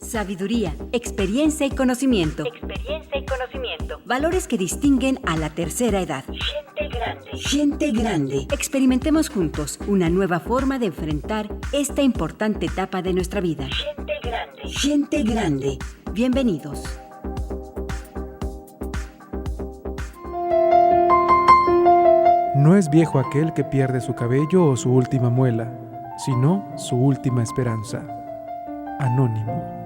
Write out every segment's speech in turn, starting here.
Sabiduría, experiencia y conocimiento. Valores que distinguen a la tercera edad. Gente grande. Experimentemos juntos una nueva forma de enfrentar esta importante etapa de nuestra vida. Gente grande. Bienvenidos. No es viejo aquel que pierde su cabello o su última muela, sino su última esperanza. Anónimo.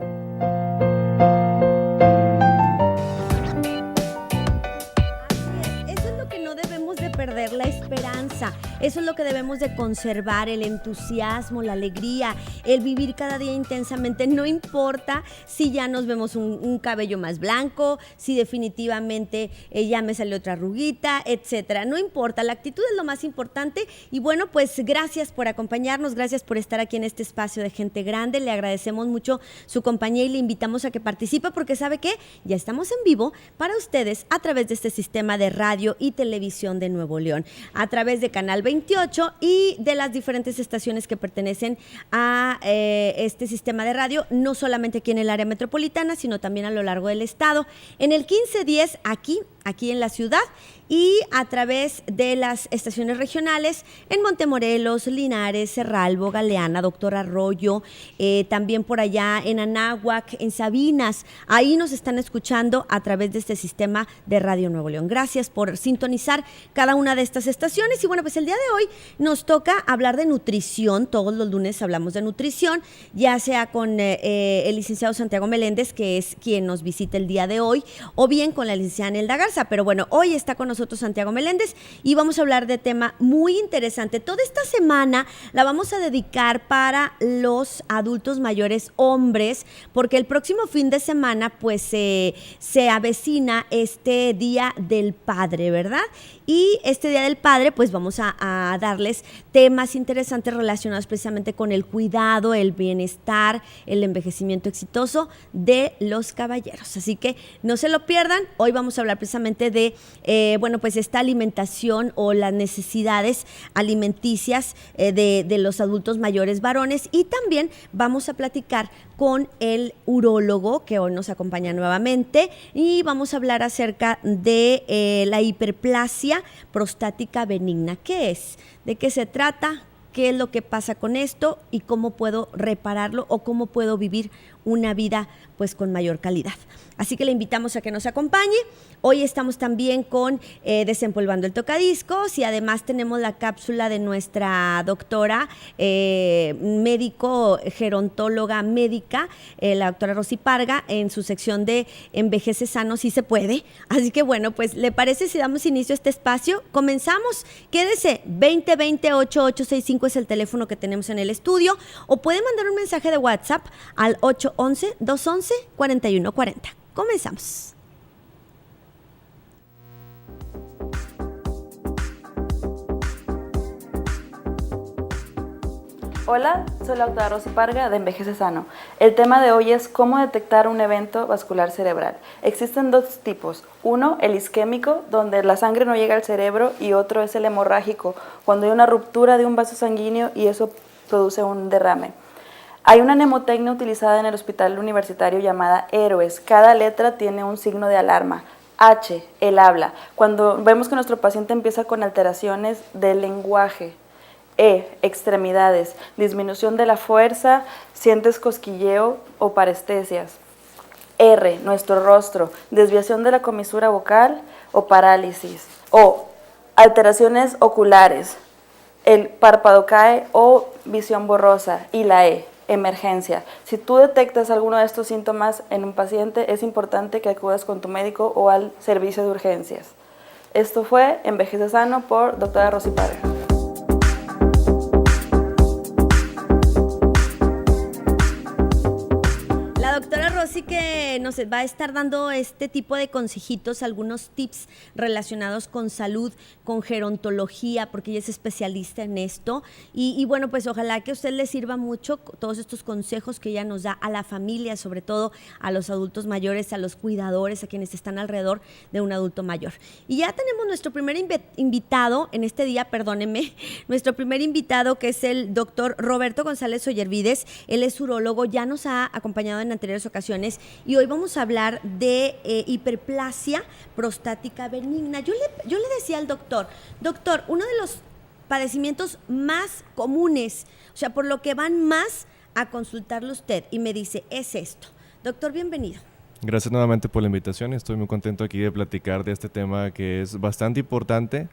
Eso es lo que no debemos de perder, la esperanza. Eso es lo que debemos de conservar, el entusiasmo, la alegría, el vivir cada día intensamente. No importa si ya nos vemos un cabello más blanco, si definitivamente ya me salió otra arruguita, etcétera. No importa, la actitud es lo más importante. Y bueno, pues gracias por acompañarnos, gracias por estar aquí en este espacio de Gente Grande. Le agradecemos mucho su compañía y le invitamos a que participe porque ¿sabe qué? Ya estamos en vivo para ustedes a través de este sistema de radio y televisión de Nuevo León, a través de Canal 28 y de las diferentes estaciones que pertenecen a este sistema de radio, no solamente aquí en el área metropolitana, sino también a lo largo del estado. En el 1510 aquí en la ciudad y a través de las estaciones regionales en Montemorelos, Linares, Cerralbo, Galeana, Doctor Arroyo, también por allá en Anáhuac, en Sabinas. Ahí nos están escuchando a través de este sistema de Radio Nuevo León. Gracias por sintonizar cada una de estas estaciones. Y bueno, pues el día de hoy nos toca hablar de nutrición. Todos los lunes hablamos de nutrición, ya sea con el licenciado Santiago Meléndez, que es quien nos visita el día de hoy, o bien con la licenciada Nelda Garza. Pero bueno, hoy está con nosotros Santiago Meléndez y vamos a hablar de tema muy interesante. Toda esta semana la vamos a dedicar para los adultos mayores hombres, porque el próximo fin de semana pues se avecina este Día del Padre, ¿verdad? Y este Día del Padre pues vamos a darles temas interesantes relacionados precisamente con el cuidado, el bienestar, el envejecimiento exitoso de los caballeros. Así que no se lo pierdan. Hoy vamos a hablar precisamente de, pues esta alimentación o las necesidades alimenticias de los adultos mayores varones, y también vamos a platicar con el urólogo que hoy nos acompaña nuevamente y vamos a hablar acerca de la hiperplasia prostática benigna. ¿Qué es? ¿De qué se trata? ¿Qué es lo que pasa con esto? ¿Y cómo puedo repararlo o cómo puedo vivir una vida pues con mayor calidad? Así que le invitamos a que nos acompañe. Hoy estamos también con Desempolvando el Tocadiscos y además tenemos la cápsula de nuestra doctora, médico, gerontóloga médica, la doctora Rosy Parga, en su sección de Envejece Sano, si se puede. Así que bueno, pues ¿le parece si damos inicio a este espacio? Comenzamos. Quédese, 2020-8865 es el teléfono que tenemos en el estudio, o puede mandar un mensaje de WhatsApp al 811-211-4140. Comenzamos. Hola, soy la doctora Rosy Parga de Envejece Sano. El tema de hoy es cómo detectar un evento vascular cerebral. Existen dos tipos. Uno, el isquémico, donde la sangre no llega al cerebro, y otro es el hemorrágico, cuando hay una ruptura de un vaso sanguíneo y eso produce un derrame. Hay una mnemotecnia utilizada en el hospital universitario llamada Héroes. Cada letra tiene un signo de alarma. H, el habla. Cuando vemos que nuestro paciente empieza con alteraciones del lenguaje. E, extremidades, disminución de la fuerza, sientes cosquilleo o parestesias. R, nuestro rostro, desviación de la comisura vocal o parálisis. O, alteraciones oculares, el párpado cae o visión borrosa. Y la E, emergencia. Si tú detectas alguno de estos síntomas en un paciente, es importante que acudas con tu médico o al servicio de urgencias. Esto fue Envejece Sano por doctora Rosy Parga. La doctora Rosy, que nos va a estar dando este tipo de consejitos, algunos tips relacionados con salud, con gerontología, porque ella es especialista en esto. Y bueno, pues ojalá que a usted le sirva mucho todos estos consejos que ella nos da a la familia, sobre todo a los adultos mayores, a los cuidadores, a quienes están alrededor de un adulto mayor. Y ya tenemos nuestro primer invitado en este día, perdónenme, nuestro primer invitado, que es el doctor Roberto González Ollervides. Él es urólogo, ya nos ha acompañado en anteriores ocasiones y hoy vamos a hablar de hiperplasia prostática benigna. Yo le decía al doctor, uno de los padecimientos más comunes, o sea, por lo que van más a consultarlo usted, y me dice, es esto. Doctor, bienvenido. Gracias nuevamente por la invitación. Estoy muy contento aquí de platicar de este tema que es bastante importante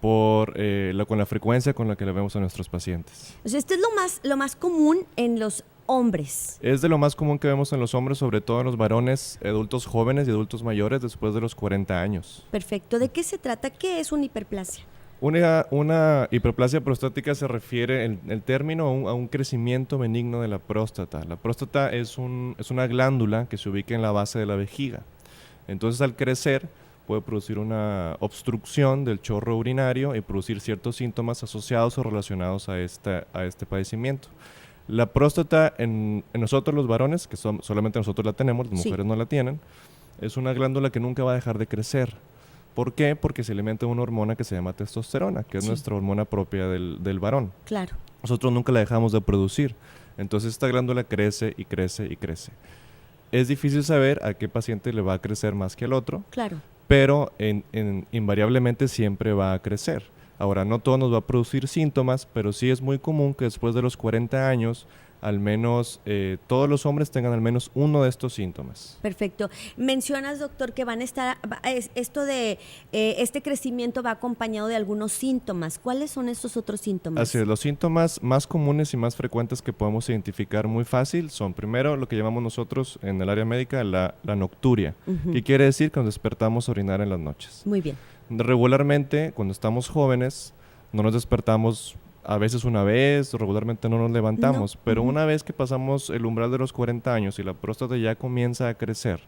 con la frecuencia con la que lo vemos a nuestros pacientes. O sea, esto es lo más común en los hombres. Es de lo más común que vemos en los hombres, sobre todo en los varones, adultos jóvenes y adultos mayores después de los 40 años. Perfecto. ¿De qué se trata? ¿Qué es una hiperplasia? Una hiperplasia prostática se refiere el término a un crecimiento benigno de la próstata. La próstata es una glándula que se ubica en la base de la vejiga. Entonces, al crecer, puede producir una obstrucción del chorro urinario y producir ciertos síntomas asociados o relacionados a este padecimiento. La próstata en nosotros los varones, que solamente nosotros la tenemos, las mujeres no la tienen, es una glándula que nunca va a dejar de crecer. ¿Por qué? Porque se alimenta de una hormona que se llama testosterona, que es nuestra hormona propia del varón. Claro. Nosotros nunca la dejamos de producir. Entonces esta glándula crece y crece y crece. Es difícil saber a qué paciente le va a crecer más que al otro, Claro. pero invariablemente siempre va a crecer. Ahora, no todo nos va a producir síntomas, pero sí es muy común que después de los 40 años, al menos todos los hombres tengan al menos uno de estos síntomas. Perfecto. Mencionas, doctor, que van a estar, este crecimiento va acompañado de algunos síntomas. ¿Cuáles son estos otros síntomas? Así es, los síntomas más comunes y más frecuentes que podemos identificar muy fácil son, primero, lo que llamamos nosotros en el área médica la nocturia, que quiere decir que nos despertamos a orinar en las noches. Muy bien. Regularmente, cuando estamos jóvenes, no nos despertamos a veces una vez, regularmente no nos levantamos, pero una vez que pasamos el umbral de los 40 años y la próstata ya comienza a crecer,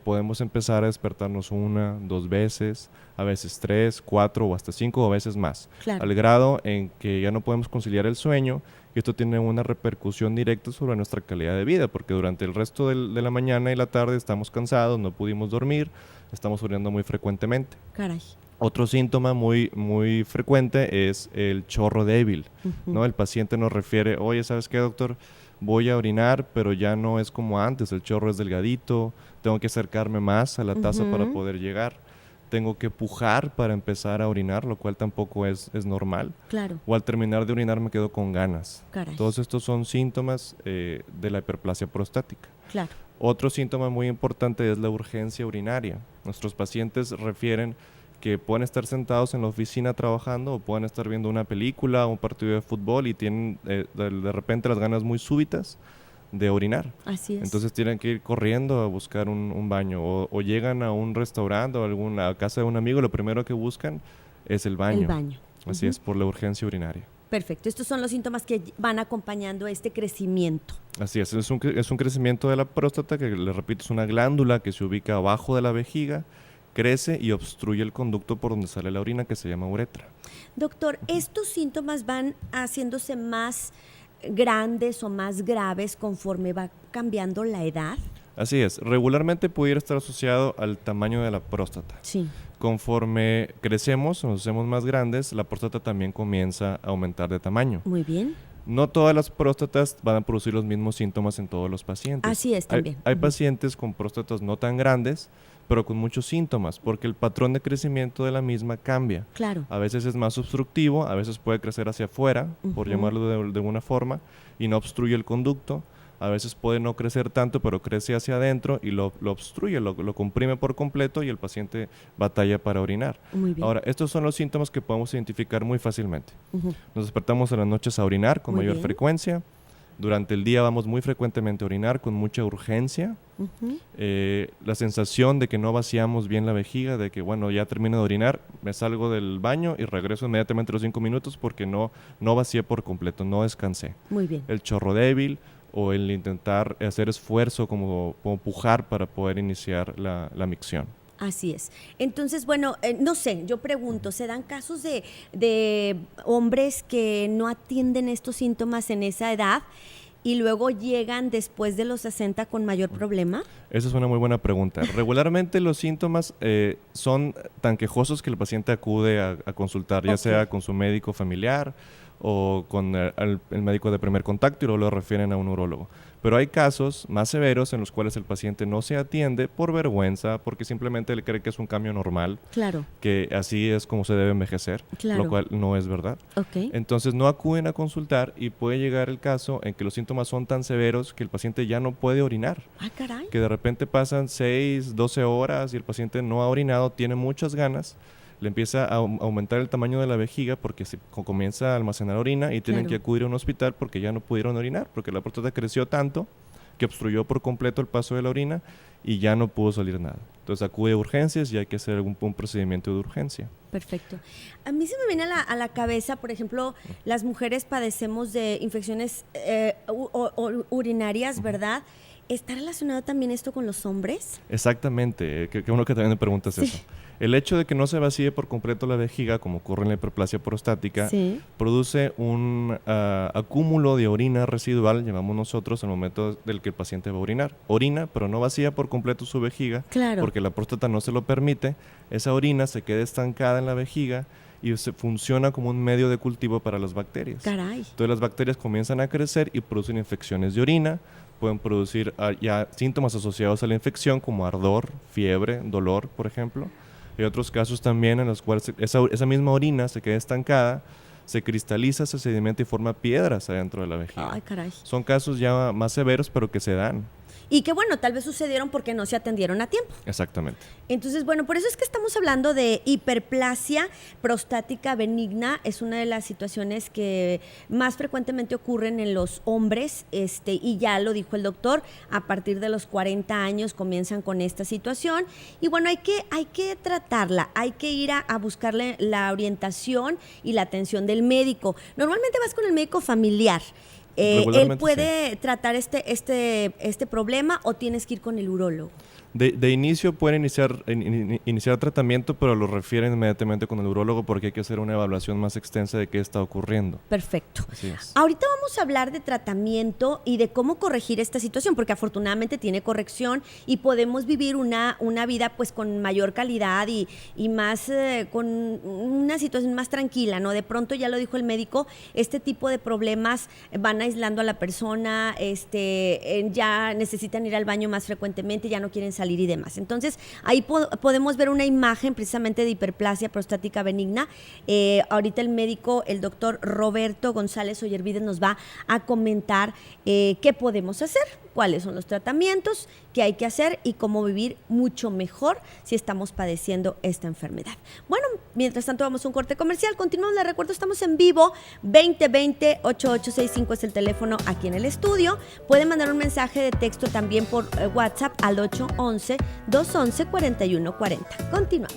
podemos empezar a despertarnos 1, 2 veces, a veces 3, 4 o hasta 5 o veces más, Claro. al grado en que ya no podemos conciliar el sueño, y esto tiene una repercusión directa sobre nuestra calidad de vida, porque durante el resto de la mañana y la tarde estamos cansados, no pudimos dormir, estamos orinando muy frecuentemente. Caray. Otro síntoma muy, muy frecuente es el chorro débil, ¿no? El paciente nos refiere, oye, ¿sabes qué, doctor? Voy a orinar, pero ya no es como antes, el chorro es delgadito, tengo que acercarme más a la taza para poder llegar, tengo que pujar para empezar a orinar, lo cual tampoco es normal. Claro. O al terminar de orinar me quedo con ganas. Caray. Todos estos son síntomas de la hiperplasia prostática. Claro. Otro síntoma muy importante es la urgencia urinaria. Nuestros pacientes refieren que pueden estar sentados en la oficina trabajando o pueden estar viendo una película o un partido de fútbol y tienen de repente las ganas muy súbitas de orinar. Así es. Entonces tienen que ir corriendo a buscar un baño o llegan a un restaurante o a casa de un amigo, lo primero que buscan es el baño. El baño. Así es, por la urgencia urinaria. Perfecto. Estos son los síntomas que van acompañando este crecimiento. Así es un crecimiento de la próstata que, le repito, es una glándula que se ubica abajo de la vejiga, crece y obstruye el conducto por donde sale la orina, que se llama uretra. Doctor, ¿estos síntomas van haciéndose más grandes o más graves conforme va cambiando la edad? Así es, regularmente pudiera estar asociado al tamaño de la próstata. Sí. Conforme crecemos, nos hacemos más grandes, la próstata también comienza a aumentar de tamaño. Muy bien. No todas las próstatas van a producir los mismos síntomas en todos los pacientes. Así es también. Hay pacientes con próstatas no tan grandes, pero con muchos síntomas, porque el patrón de crecimiento de la misma cambia. Claro. A veces es más obstructivo, a veces puede crecer hacia afuera, por llamarlo de alguna forma, y no obstruye el conducto. A veces puede no crecer tanto, pero crece hacia adentro y lo obstruye, lo comprime por completo y el paciente batalla para orinar. Muy bien. Ahora, estos son los síntomas que podemos identificar muy fácilmente. Nos despertamos en las noches a orinar con Muy mayor bien. frecuencia. Durante el día vamos muy frecuentemente a orinar con mucha urgencia. La sensación de que no vaciamos bien la vejiga, de que bueno, ya termino de orinar, me salgo del baño y regreso inmediatamente a los 5 minutos porque no vacié por completo, no descansé. Muy bien. El chorro débil o el intentar hacer esfuerzo como pujar para poder iniciar la micción. Así es. Entonces, bueno, no sé, yo pregunto, ¿se dan casos de hombres que no atienden estos síntomas en esa edad y luego llegan después de los 60 con mayor problema? Esa es una muy buena pregunta. Regularmente los síntomas son tan quejosos que el paciente acude a consultar, ya sea con su médico familiar o con el médico de primer contacto y luego lo refieren a un urólogo. Pero hay casos más severos en los cuales el paciente no se atiende por vergüenza, porque simplemente él cree que es un cambio normal, Claro, que así es como se debe envejecer, Claro. lo cual no es verdad. ok. Entonces no acuden a consultar y puede llegar el caso en que los síntomas son tan severos que el paciente ya no puede orinar. Ah, caray. Que de repente pasan 6, 12 horas y el paciente no ha orinado, tiene muchas ganas, le empieza a aumentar el tamaño de la vejiga porque comienza a almacenar orina y tienen Claro. que acudir a un hospital porque ya no pudieron orinar, porque la próstata creció tanto que obstruyó por completo el paso de la orina y ya no pudo salir nada. Entonces acude a urgencias y hay que hacer un procedimiento de urgencia. Perfecto. A mí se me viene a la cabeza, por ejemplo, las mujeres padecemos de infecciones urinarias, ¿verdad? ¿Está relacionado también esto con los hombres? Exactamente, qué bueno que también me preguntas eso. El hecho de que no se vacíe por completo la vejiga, como ocurre en la hiperplasia prostática, Sí. produce un acúmulo de orina residual, llamamos nosotros, al momento del que el paciente va a orinar. Orina, pero no vacía por completo su vejiga, Claro. porque la próstata no se lo permite. Esa orina se queda estancada en la vejiga y funciona como un medio de cultivo para las bacterias. Caray. Entonces las bacterias comienzan a crecer y producen infecciones de orina, pueden producir ya síntomas asociados a la infección como ardor, fiebre, dolor, por ejemplo. Hay otros casos también en los cuales esa misma orina se queda estancada, se cristaliza, se sedimenta y forma piedras adentro de la vejiga. Ay, caray. Son casos ya más severos, pero que se dan. Y que bueno, tal vez sucedieron porque no se atendieron a tiempo. Exactamente. Entonces, bueno, por eso es que estamos hablando de hiperplasia prostática benigna. Es una de las situaciones que más frecuentemente ocurren en los hombres, y ya lo dijo el doctor, a partir de los 40 años comienzan con esta situación. Y bueno, hay que tratarla, hay que ir a buscarle la orientación y la atención del médico. Normalmente vas con el médico familiar. ¿Él Regularmente, puede tratar este problema o tienes que ir con el urólogo? De inicio pueden iniciar tratamiento, pero lo refieren inmediatamente con el urólogo porque hay que hacer una evaluación más extensa de qué está ocurriendo. Perfecto. Así es. Ahorita vamos a hablar de tratamiento y de cómo corregir esta situación, porque afortunadamente tiene corrección y podemos vivir una vida pues con mayor calidad y más con una situación más tranquila, ¿no? De pronto, ya lo dijo el médico, este tipo de problemas van aislando a la persona, ya necesitan ir al baño más frecuentemente, ya no quieren salir y demás. Entonces, ahí podemos ver una imagen precisamente de hiperplasia prostática benigna. Ahorita el médico, el doctor Roberto González Ollervides, nos va a comentar qué podemos hacer, cuáles son los tratamientos, qué hay que hacer y cómo vivir mucho mejor si estamos padeciendo esta enfermedad. Bueno, mientras tanto vamos a un corte comercial. Continuamos, les recuerdo, estamos en vivo, 2020-8865 es el teléfono aquí en el estudio. Pueden mandar un mensaje de texto también por WhatsApp al 811-211-4140. Continuamos.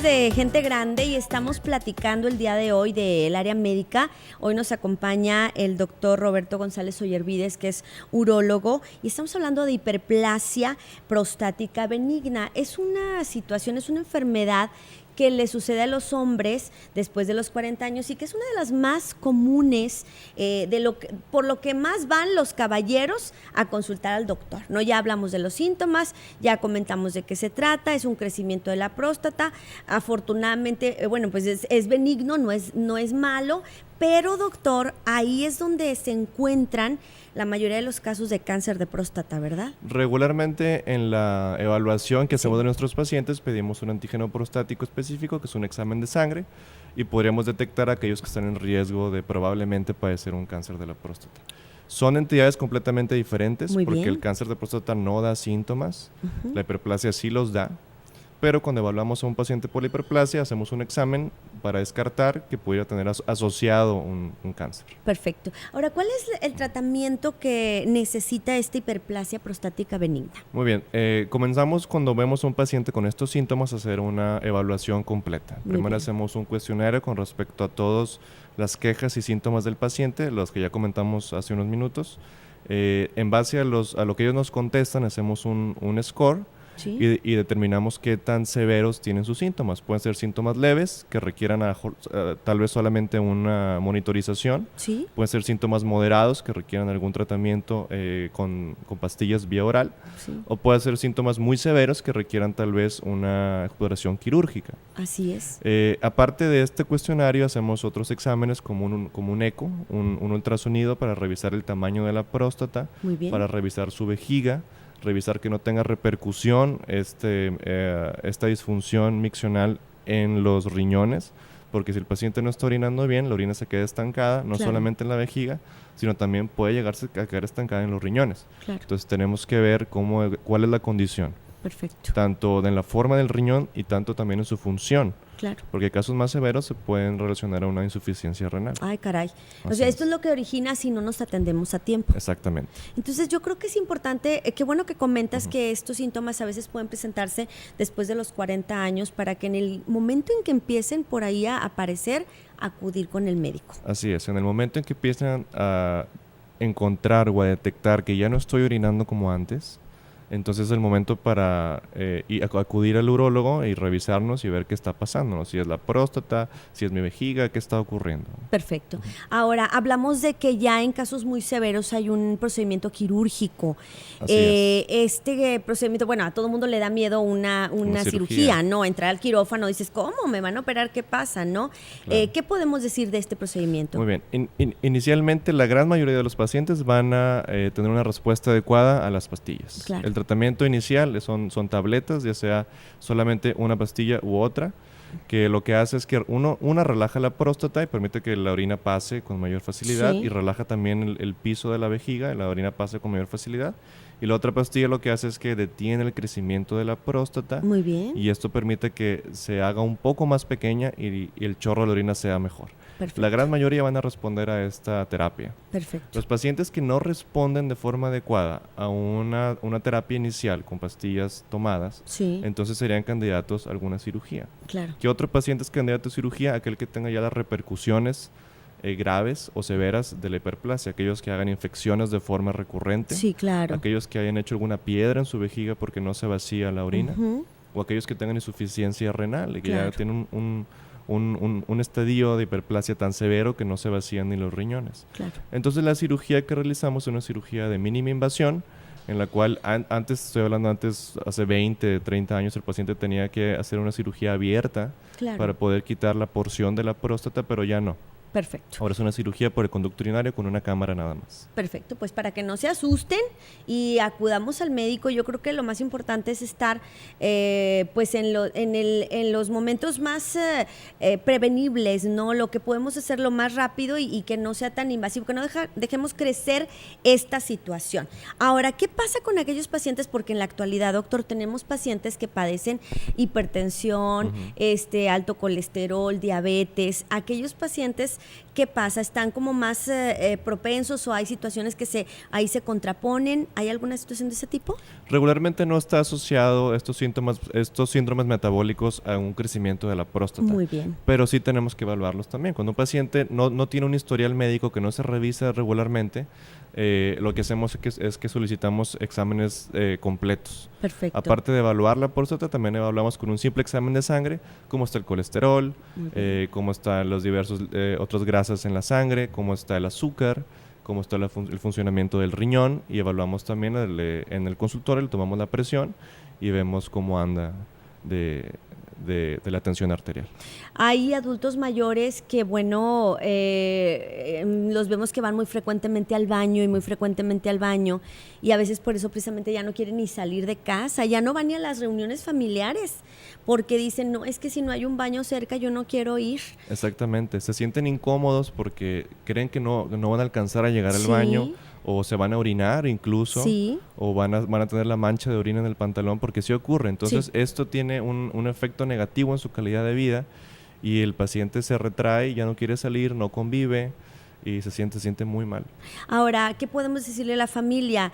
De Gente Grande y estamos platicando el día de hoy del área médica. Hoy nos acompaña el doctor Roberto González Ollervides, que es urólogo, y estamos hablando de hiperplasia prostática benigna. Es una situación, es una enfermedad que le sucede a los hombres después de los 40 años y que es una de las más comunes, por lo que más van los caballeros a consultar al doctor, ¿no? Ya hablamos de los síntomas, ya comentamos de qué se trata, es un crecimiento de la próstata, afortunadamente, bueno, pues es benigno, no es malo, pero doctor, ahí es donde se encuentran la mayoría de los casos de cáncer de próstata, ¿verdad? Regularmente en la evaluación que hacemos de nuestros pacientes pedimos un antígeno prostático específico, que es un examen de sangre, y podríamos detectar a aquellos que están en riesgo de probablemente padecer un cáncer de la próstata. Son entidades completamente diferentes. Muy porque bien. el cáncer de próstata no da síntomas, la hiperplasia sí los da, pero cuando evaluamos a un paciente por la hiperplasia, hacemos un examen para descartar que pudiera tener asociado un cáncer. Perfecto. Ahora, ¿cuál es el tratamiento que necesita esta hiperplasia prostática benigna? Muy bien, comenzamos cuando vemos a un paciente con estos síntomas a hacer una evaluación completa. Muy Primero bien. hacemos un cuestionario con respecto a todas las quejas y síntomas del paciente, los que ya comentamos hace unos minutos. En base a lo que ellos nos contestan, hacemos un score. Sí. Y determinamos qué tan severos tienen sus síntomas. Pueden ser síntomas leves que requieran tal vez solamente una monitorización. Sí. Pueden ser síntomas moderados que requieran algún tratamiento con pastillas vía oral. Sí. O pueden ser síntomas muy severos que requieran tal vez una exploración quirúrgica. Así es. Aparte de este cuestionario, hacemos otros exámenes como un eco, un ultrasonido para revisar el tamaño de la próstata, Muy bien. para revisar su vejiga, revisar que no tenga repercusión esta disfunción miccional en los riñones, porque si el paciente no está orinando bien, la orina se queda estancada, no Claro. solamente en la vejiga, sino también puede llegarse a quedar estancada en los riñones. Claro. Entonces tenemos que ver cuál es la condición, Perfecto. tanto en la forma del riñón y tanto también en su función, Claro. porque casos más severos se pueden relacionar a una insuficiencia renal. Ay, caray. O Así sea, es. esto es lo que origina si no nos atendemos a tiempo. Exactamente. Entonces yo creo que es importante, qué bueno que comentas que estos síntomas a veces pueden presentarse después de los 40 años para que en el momento en que empiecen por ahí a aparecer, acudir con el médico. Así es, en el momento en que empiezan a encontrar o a detectar que ya no estoy orinando como antes, entonces es el momento para acudir al urólogo y revisarnos y ver qué está pasando, ¿no? Si es la próstata, si es mi vejiga, qué está ocurriendo. Perfecto. Ahora, hablamos de que ya en casos muy severos hay un procedimiento quirúrgico. Así es. Este procedimiento, bueno, a todo mundo le da miedo una cirugía, ¿no? Entrar al quirófano, dices, ¿cómo? ¿Me van a operar? ¿Qué pasa? ¿No? Claro. ¿Qué podemos decir de este procedimiento? Muy bien. Inicialmente, la gran mayoría de los pacientes van a tener una respuesta adecuada a las pastillas. Claro. El tratamiento inicial son tabletas, ya sea solamente una pastilla u otra, que lo que hace es que una relaja la próstata y permite que la orina pase con mayor facilidad, Sí. y relaja también el piso de la vejiga, y la orina pase con mayor facilidad. Y la otra pastilla lo que hace es que detiene el crecimiento de la próstata, Muy bien. y esto permite que se haga un poco más pequeña y el chorro de la orina sea mejor. Perfecto. La gran mayoría van a responder a esta terapia. Perfecto. Los pacientes que no responden de forma adecuada a una terapia inicial con pastillas tomadas, Sí, entonces serían candidatos a alguna cirugía. claro. ¿Qué otro paciente es candidato a cirugía? Aquel que tenga ya las repercusiones graves o severas de la hiperplasia, aquellos que hagan infecciones de forma recurrente, Sí, claro. aquellos que hayan hecho alguna piedra en su vejiga porque no se vacía la orina, Ujú. o aquellos que tengan insuficiencia renal y que Claro. ya tienen un estadio de hiperplasia tan severo que no se vacían ni los riñones. Claro. Entonces la cirugía que realizamos es una cirugía de mínima invasión, en la cual hace 20, 30 años el paciente tenía que hacer una cirugía abierta Claro. para poder quitar la porción de la próstata, pero ya no. Perfecto. Ahora es una cirugía por el conducto urinario con una cámara nada más. Perfecto, pues para que no se asusten y acudamos al médico, yo creo que lo más importante es estar pues en los momentos más prevenibles, ¿no? Lo que podemos hacerlo más rápido y que no sea tan invasivo, que no dejemos crecer esta situación. Ahora, ¿qué pasa con aquellos pacientes? Porque en la actualidad, doctor, tenemos pacientes que padecen hipertensión, alto colesterol, diabetes. Aquellos pacientes, ¿qué pasa? ¿Están como más propensos o hay situaciones que ahí se contraponen? ¿Hay alguna situación de ese tipo? Regularmente no está asociado estos síndromes metabólicos a un crecimiento de la próstata. Muy bien. Pero sí tenemos que evaluarlos también. Cuando un paciente no tiene un historial médico, que no se revisa regularmente, lo que hacemos es que solicitamos exámenes completos. Perfecto. Aparte de evaluar la próstata, también evaluamos con un simple examen de sangre cómo está el colesterol, cómo están los diversos otras grasas en la sangre, cómo está el azúcar, cómo está el funcionamiento del riñón, y evaluamos también en el consultorio, le tomamos la presión y vemos cómo anda de la tensión arterial. Hay adultos mayores que, bueno, los vemos que van muy frecuentemente al baño y a veces por eso precisamente ya no quieren ni salir de casa, ya no van ni a las reuniones familiares porque dicen, no, es que si no hay un baño cerca yo no quiero ir. Exactamente, se sienten incómodos porque creen que no van a alcanzar a llegar al Sí. baño, o se van a orinar incluso, Sí. o van a tener la mancha de orina en el pantalón, porque sí ocurre. Entonces, Sí. esto tiene un efecto negativo en su calidad de vida y el paciente se retrae, ya no quiere salir, no convive y se siente muy mal. Ahora, ¿qué podemos decirle a la familia?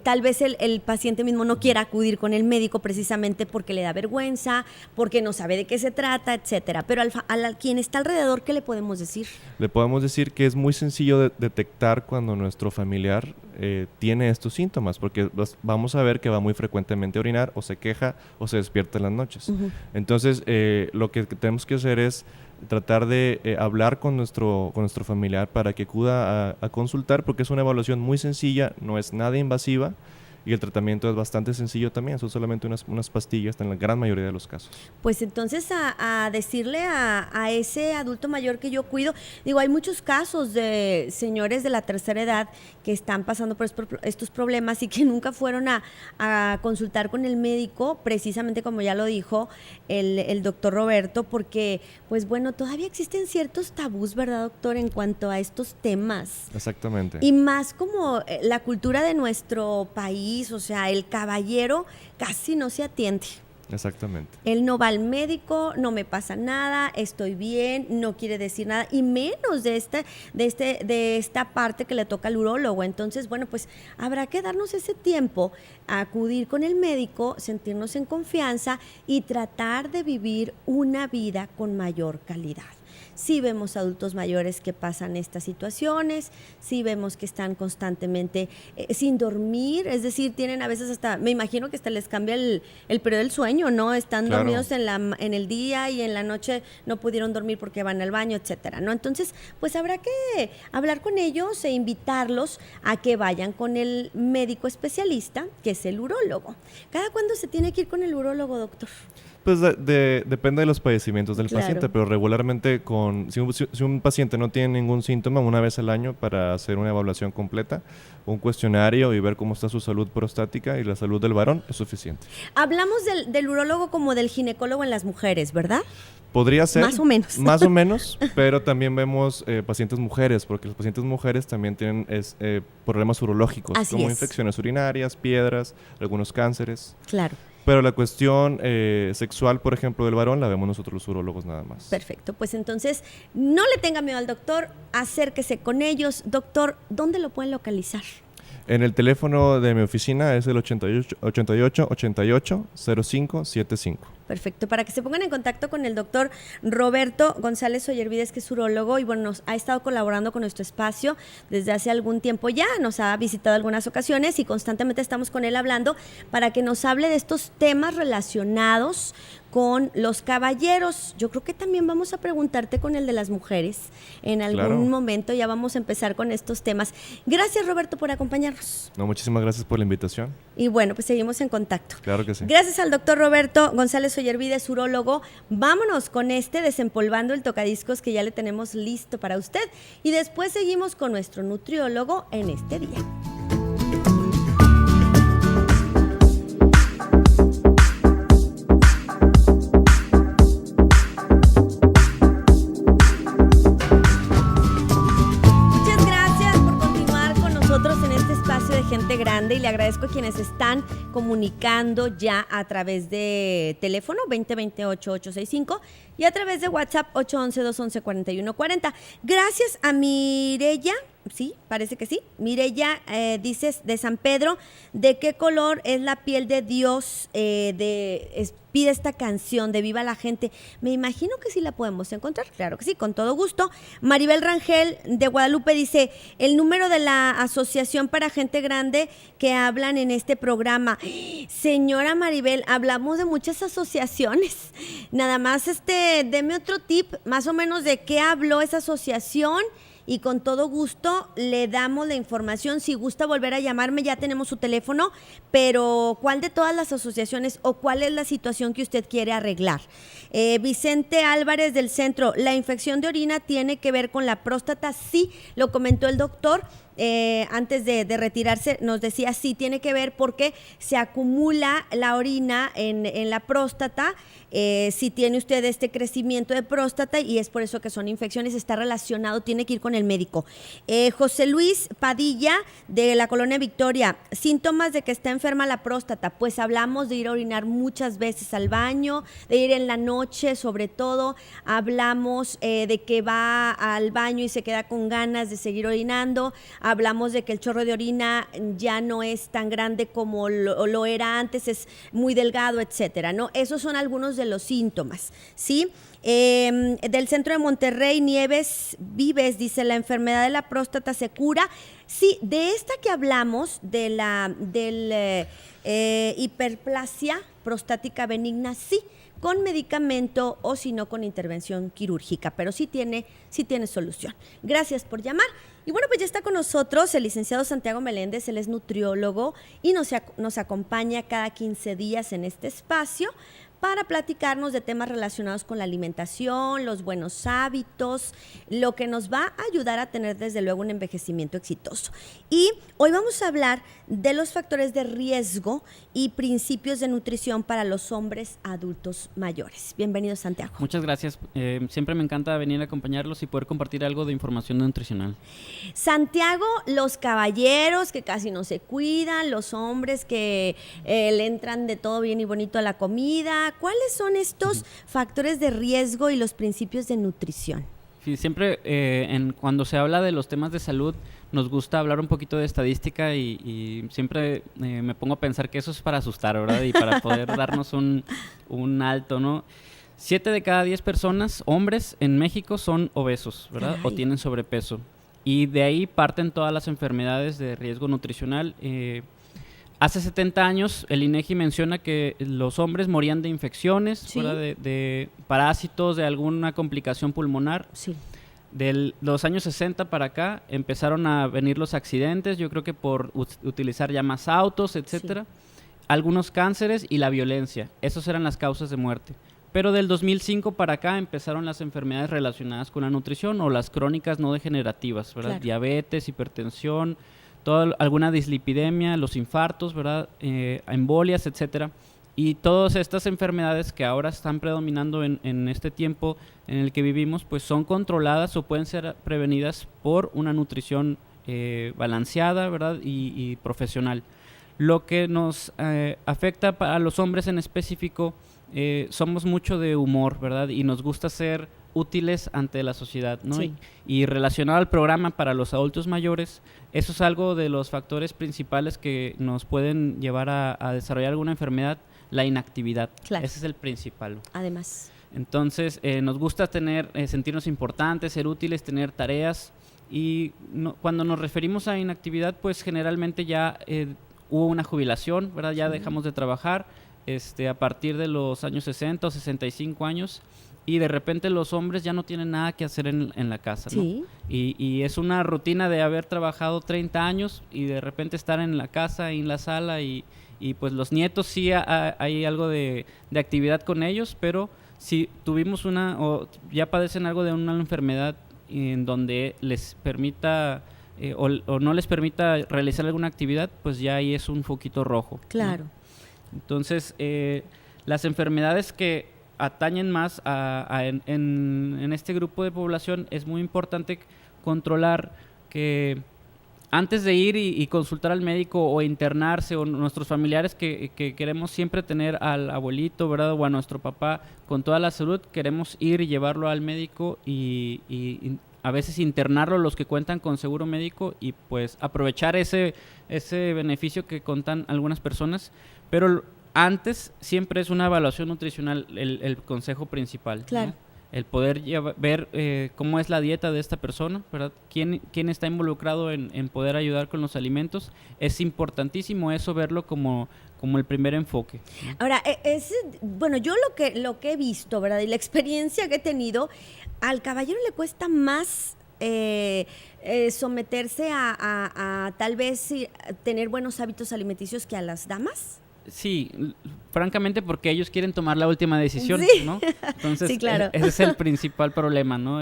Tal vez el paciente mismo no quiera acudir con el médico precisamente porque le da vergüenza, porque no sabe de qué se trata, etcétera. Pero quien está alrededor, ¿qué le podemos decir? Le podemos decir que es muy sencillo detectar cuando nuestro familiar tiene estos síntomas, porque vamos a ver que va muy frecuentemente a orinar, o se queja, o se despierta en las noches. Ujú. Entonces, lo que tenemos que hacer es tratar de hablar con nuestro familiar para que acuda a consultar, porque es una evaluación muy sencilla, no es nada invasiva, y el tratamiento es bastante sencillo también, son solamente unas pastillas en la gran mayoría de los casos. Pues entonces a decirle a ese adulto mayor que yo cuido, digo, hay muchos casos de señores de la tercera edad que están pasando por estos problemas y que nunca fueron a consultar con el médico, precisamente como ya lo dijo el doctor Roberto, porque pues bueno, todavía existen ciertos tabús, ¿verdad, doctor?, en cuanto a estos temas. Exactamente. Y más como la cultura de nuestro país, o sea, el caballero casi no se atiende. Exactamente. Él no va al médico, no me pasa nada, estoy bien, no quiere decir nada, y menos de esta parte que le toca al urólogo. Entonces, bueno, pues habrá que darnos ese tiempo a acudir con el médico, sentirnos en confianza y tratar de vivir una vida con mayor calidad. Sí vemos adultos mayores que pasan estas situaciones, sí vemos que están constantemente sin dormir, es decir, tienen a veces hasta, me imagino que hasta les cambia el periodo del sueño, ¿no? Están Claro. dormidos en el día y en la noche no pudieron dormir porque van al baño, etcétera, ¿no? Entonces, pues habrá que hablar con ellos e invitarlos a que vayan con el médico especialista, que es el urólogo. ¿Cada cuándo se tiene que ir con el urólogo, doctor? Pues depende de los padecimientos del Claro. paciente, pero regularmente si un paciente no tiene ningún síntoma, una vez al año para hacer una evaluación completa, un cuestionario y ver cómo está su salud prostática y la salud del varón es suficiente. Hablamos del urólogo como del ginecólogo en las mujeres, ¿verdad? Podría ser. Más o menos. Más o menos, pero también vemos pacientes mujeres, porque las pacientes mujeres también tienen problemas urológicos, Así como es. infecciones urinarias, piedras, algunos cánceres. Claro. Pero la cuestión sexual, por ejemplo, del varón, la vemos nosotros los urólogos nada más. Perfecto, pues entonces no le tenga miedo al doctor, acérquese con ellos. Doctor, ¿dónde lo pueden localizar? En el teléfono de mi oficina es el 88-88-0575. Perfecto, para que se pongan en contacto con el doctor Roberto González Ollervides, que es urólogo y bueno, nos ha estado colaborando con nuestro espacio desde hace algún tiempo ya, nos ha visitado algunas ocasiones y constantemente estamos con él hablando para que nos hable de estos temas relacionados con los caballeros. Yo creo que también vamos a preguntarte con el de las mujeres en algún Claro. momento, ya vamos a empezar con estos temas. Gracias, Roberto, por acompañarnos. No, muchísimas gracias por la invitación. Y bueno, pues seguimos en contacto. Claro que sí. Gracias al doctor Roberto González Ollervides, urólogo. Vámonos con desempolvando el tocadiscos que ya le tenemos listo para usted. Y después seguimos con nuestro nutriólogo en este día. Muchas gracias por continuar con nosotros en este espacio de Gente Grande y le agradezco a quienes están comunicando ya a través de teléfono 2020-8865 y a través de WhatsApp 811-211-4140. Gracias a Mireya, sí, parece que sí. Mireya, dices de San Pedro, ¿de qué color es la piel de Dios? Pide esta canción de Viva la Gente. Me imagino que sí la podemos encontrar, claro que sí, con todo gusto. Maribel Rangel de Guadalupe dice, el número de la Asociación para Gente Grande que hablan en este programa. Señora Maribel, hablamos de muchas asociaciones. Nada más, deme otro tip, más o menos de qué habló esa asociación. Y con todo gusto le damos la información. Si gusta volver a llamarme, ya tenemos su teléfono, pero ¿cuál de todas las asociaciones o cuál es la situación que usted quiere arreglar? Vicente Álvarez del Centro, ¿la infección de orina tiene que ver con la próstata? Sí, lo comentó el doctor. antes de retirarse, nos decía, sí, tiene que ver porque se acumula la orina en la próstata, si tiene usted este crecimiento de próstata, y es por eso que son infecciones, está relacionado, tiene que ir con el médico. José Luis Padilla, de la Colonia Victoria, síntomas de que está enferma la próstata, pues hablamos de ir a orinar muchas veces al baño, de ir en la noche sobre todo, hablamos de que va al baño y se queda con ganas de seguir orinando, hablamos de que el chorro de orina ya no es tan grande como lo era antes, es muy delgado, etcétera, ¿no? Esos son algunos de los síntomas, ¿sí? Del centro de Monterrey, Nieves Vives dice, la enfermedad de la próstata se cura. Sí, de esta que hablamos, del hiperplasia prostática benigna, sí, con medicamento o si no con intervención quirúrgica, pero sí tiene solución. Gracias por llamar. Y bueno, pues ya está con nosotros el licenciado Santiago Meléndez, él es nutriólogo y nos acompaña cada 15 días en este espacio para platicarnos de temas relacionados con la alimentación, los buenos hábitos, lo que nos va a ayudar a tener desde luego un envejecimiento exitoso. Y hoy vamos a hablar de los factores de riesgo y principios de nutrición para los hombres adultos mayores. Bienvenido, Santiago. Muchas gracias. Siempre me encanta venir a acompañarlos y poder compartir algo de información nutricional. Santiago, los caballeros que casi no se cuidan, los hombres que le entran de todo bien y bonito a la comida, ¿cuáles son estos factores de riesgo y los principios de nutrición? Sí, siempre cuando se habla de los temas de salud nos gusta hablar un poquito de estadística y siempre me pongo a pensar que eso es para asustar, ¿verdad? Y para poder darnos un alto, ¿no? 7 de cada 10 personas, hombres en México, son obesos, ¿verdad? Ay. O tienen sobrepeso. Y de ahí parten todas las enfermedades de riesgo nutricional. Hace 70 años el INEGI menciona que los hombres morían de infecciones, Sí. ¿verdad? De parásitos, de alguna complicación pulmonar. Sí. De los años 60 para acá empezaron a venir los accidentes, yo creo que por utilizar ya más autos, etcétera. Algunos cánceres y la violencia, esas eran las causas de muerte. Pero del 2005 para acá empezaron las enfermedades relacionadas con la nutrición o las crónicas no degenerativas, ¿verdad? Claro. Diabetes, hipertensión, alguna dislipidemia, los infartos, ¿verdad? Embolias, etcétera. Y todas estas enfermedades que ahora están predominando en este tiempo en el que vivimos, pues son controladas o pueden ser prevenidas por una nutrición balanceada, ¿verdad? Y profesional. Lo que nos afecta a los hombres en específico, somos mucho de humor, ¿verdad? Y nos gusta ser útiles ante la sociedad, ¿no? Sí. Y relacionado al programa para los adultos mayores, eso es algo de los factores principales que nos pueden llevar a desarrollar alguna enfermedad, la inactividad. Claro. Ese es el principal. Además. Entonces, nos gusta sentirnos importantes, ser útiles, tener tareas. Y cuando nos referimos a inactividad, pues generalmente ya hubo una jubilación, ¿verdad? Ya dejamos de trabajar a partir de los años 60 o 65 años. Y de repente los hombres ya no tienen nada que hacer en la casa, ¿no? Sí. Y es una rutina de haber trabajado 30 años y de repente estar en la casa, en la sala y pues los nietos sí hay algo de actividad con ellos, pero si tuvimos o ya padecen algo de una enfermedad en donde les permita o no les permita realizar alguna actividad, pues ya ahí es un foquito rojo, ¿no? Claro. Entonces, las enfermedades que atañen más en este grupo de población, es muy importante controlar que antes de ir y consultar al médico o internarse, o nuestros familiares que queremos siempre tener al abuelito, ¿verdad? O a nuestro papá con toda la salud, queremos ir y llevarlo al médico y a veces internarlo los que cuentan con seguro médico y pues aprovechar ese beneficio que contan algunas personas, pero antes siempre es una evaluación nutricional el consejo principal, Claro. ¿no? El poder ver cómo es la dieta de esta persona, ¿verdad? ¿Quién está involucrado en poder ayudar con los alimentos? Es importantísimo eso, verlo como el primer enfoque, ¿no? Ahora, bueno, yo lo que he visto, ¿verdad? Y la experiencia que he tenido, al caballero le cuesta más someterse a tal vez tener buenos hábitos alimenticios que a las damas. Sí, francamente porque ellos quieren tomar la última decisión, Sí. ¿no? Entonces, Sí, claro. ese es el principal problema, ¿no?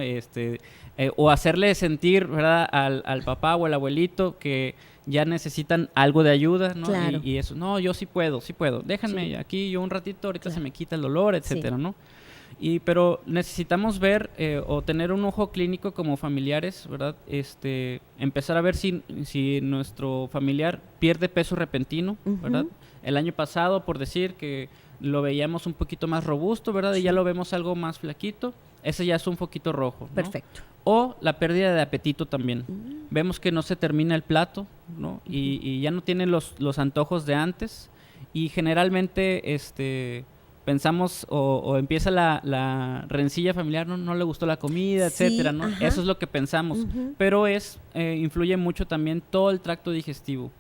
O hacerle sentir, ¿verdad? Al papá o al abuelito que ya necesitan algo de ayuda, ¿no? Claro. Y eso, no, yo sí puedo, déjenme Sí. aquí yo un ratito, ahorita Claro. se me quita el dolor, etcétera, ¿no? Pero necesitamos ver o tener un ojo clínico como familiares, ¿verdad? Empezar a ver si nuestro familiar pierde peso repentino, ¿verdad? Ujú. El año pasado, por decir que lo veíamos un poquito más robusto, ¿verdad? Y ya lo vemos algo más flaquito, ese ya es un foquito rojo, ¿no? Perfecto. O la pérdida de apetito también. Vemos que no se termina el plato, ¿no? Y ya no tiene los antojos de antes. Y generalmente pensamos o empieza la rencilla familiar, no le gustó la comida, Sí, etcétera, ¿no? ajá. Eso es lo que pensamos. Ujú. Pero influye mucho también todo el tracto digestivo,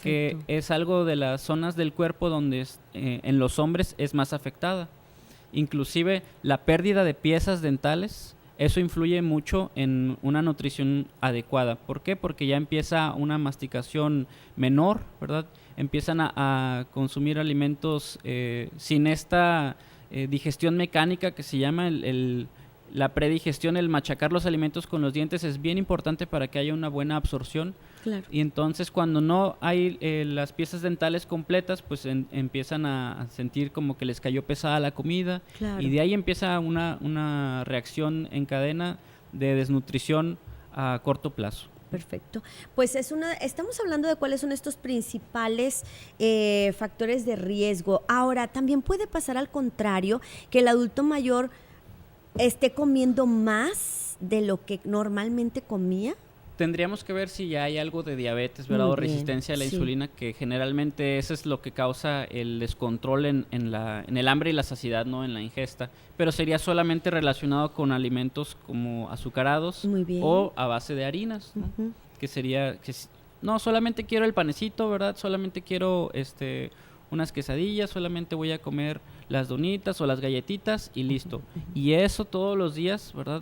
que Perfecto. es algo de las zonas del cuerpo donde en los hombres es más afectada. Inclusive la pérdida de piezas dentales, eso influye mucho en una nutrición adecuada. ¿Por qué? Porque ya empieza una masticación menor, ¿verdad? Empiezan a consumir alimentos sin esta digestión mecánica que se llama la predigestión, el machacar los alimentos con los dientes es bien importante para que haya una buena absorción. Claro. Y entonces cuando no hay las piezas dentales completas, pues empiezan a sentir como que les cayó pesada la comida. Claro. Y de ahí empieza una reacción en cadena de desnutrición a corto plazo. Perfecto. Pues estamos hablando de cuáles son estos principales factores de riesgo. Ahora, también puede pasar al contrario, que el adulto mayor esté comiendo más de lo que normalmente comía. Tendríamos que ver si ya hay algo de diabetes, ¿verdad? Muy O bien, resistencia a la sí. insulina, que generalmente eso es lo que causa el descontrol en el hambre y la saciedad, ¿no? En la ingesta. Pero sería solamente relacionado con alimentos como azucarados Muy bien. o a base de harinas, ¿no? Ujú. Que sería no, solamente quiero el panecito, ¿verdad? Solamente quiero unas quesadillas, solamente voy a comer las donitas o las galletitas y listo. Y eso todos los días, ¿verdad?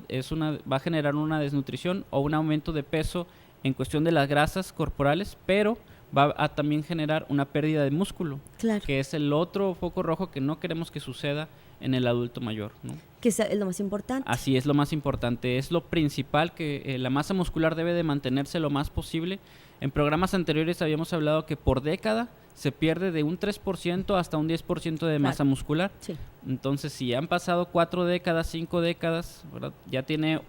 Va a generar una desnutrición o un aumento de peso en cuestión de las grasas corporales, pero va a también generar una pérdida de músculo, Claro. que es el otro foco rojo que no queremos que suceda en el adulto mayor, ¿no? Que es lo más importante. Así es lo más importante, es lo principal que la masa muscular debe de mantenerse lo más posible. En programas anteriores habíamos hablado que por década se pierde de un 3% hasta un 10% de masa muscular. Sí. Entonces, si han pasado 4 décadas, 5 décadas, ¿verdad? Ya tiene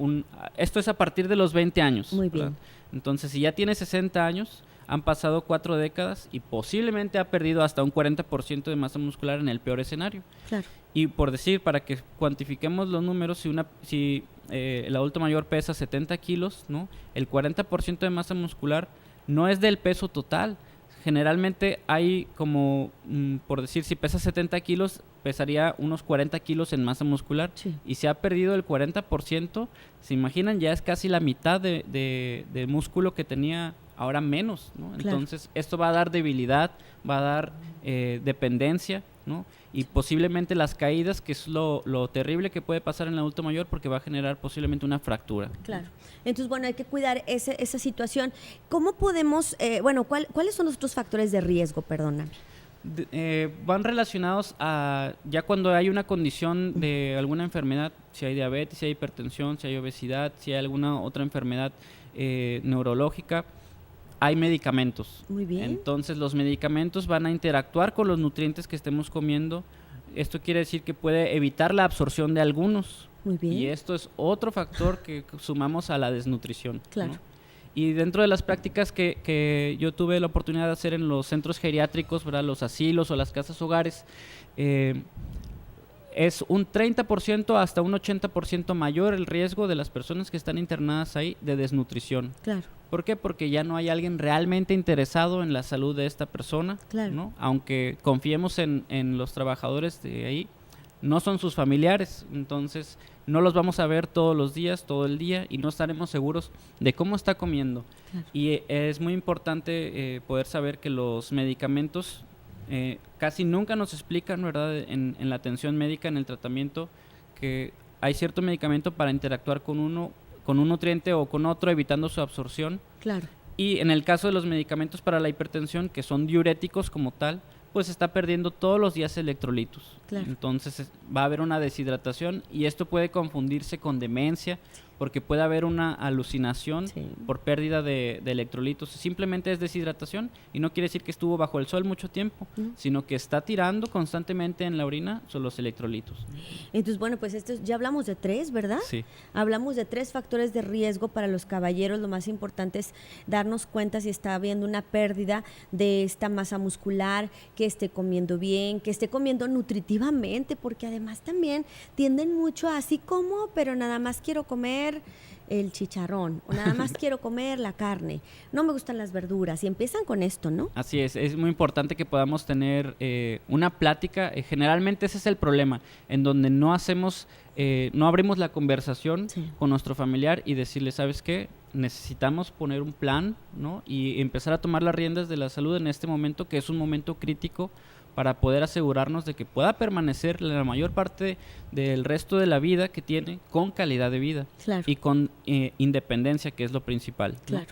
esto es a partir de los 20 años. Muy ¿verdad? bien. Entonces, si ya tiene 60 años, han pasado 4 décadas y posiblemente ha perdido hasta un 40% de masa muscular en el peor escenario. Claro. Y por decir, para que cuantifiquemos los números, si el adulto mayor pesa 70 kilos, ¿no? El 40% de masa muscular no es del peso total. Generalmente hay como, por decir, si pesa 70 kilos, pesaría unos 40 kilos en masa muscular. Sí. Y se ha perdido el 40%, se imaginan, ya es casi la mitad de músculo que tenía, ahora menos, ¿no? Claro. Entonces, esto va a dar debilidad, va a dar dependencia, ¿no? Y posiblemente las caídas, que es lo terrible que puede pasar en el adulto mayor, porque va a generar posiblemente una fractura. Claro. Entonces, bueno, hay que cuidar esa situación. ¿Cómo podemos, cuáles son los otros factores de riesgo? Perdóname. Van relacionados a ya cuando hay una condición de alguna enfermedad, si hay diabetes, si hay hipertensión, si hay obesidad, si hay alguna otra enfermedad neurológica, hay medicamentos. Muy bien. Entonces los medicamentos van a interactuar con los nutrientes que estemos comiendo. Esto quiere decir que puede evitar la absorción de algunos. Muy bien. Y esto es otro factor que sumamos a la desnutrición. Claro. ¿no? Y dentro de las prácticas que yo tuve la oportunidad de hacer en los centros geriátricos, ¿verdad? Los asilos o las casas hogares, es un 30% hasta un 80% mayor el riesgo de las personas que están internadas ahí de desnutrición. Claro. ¿Por qué? Porque ya no hay alguien realmente interesado en la salud de esta persona, Claro. ¿no? Aunque confiemos en los trabajadores de ahí, no son sus familiares, entonces no los vamos a ver todos los días, todo el día, y no estaremos seguros de cómo está comiendo. Claro. Y es muy importante poder saber que los medicamentos casi nunca nos explican, ¿verdad? En la atención médica, en el tratamiento, que hay cierto medicamento para interactuar con un nutriente o con otro, evitando su absorción. Claro. Y en el caso de los medicamentos para la hipertensión, que son diuréticos como tal, pues está perdiendo todos los días electrolitos. Claro. Entonces va a haber una deshidratación y esto puede confundirse con demencia porque puede haber una alucinación Sí. por pérdida de electrolitos. Simplemente es deshidratación y no quiere decir que estuvo bajo el sol mucho tiempo, sino que está tirando constantemente en la orina son los electrolitos. Entonces, bueno, pues ya hablamos de 3, ¿verdad? Sí. Hablamos de 3 factores de riesgo para los caballeros. Lo más importante es darnos cuenta si está habiendo una pérdida de esta masa muscular, que esté comiendo bien, que esté comiendo nutritivamente, porque además también tienden mucho a así como, pero nada más quiero comer el chicharrón o nada más quiero comer la carne, no me gustan las verduras y empiezan con esto, ¿no? Así es muy importante que podamos tener una plática, generalmente ese es el problema, en donde no abrimos la conversación Sí. con nuestro familiar y decirle, ¿sabes qué? Necesitamos poner un plan, ¿no? Y empezar a tomar las riendas de la salud en este momento, que es un momento crítico para poder asegurarnos de que pueda permanecer la mayor parte del resto de la vida que tiene con calidad de vida Claro. y con independencia, que es lo principal, ¿no? Claro.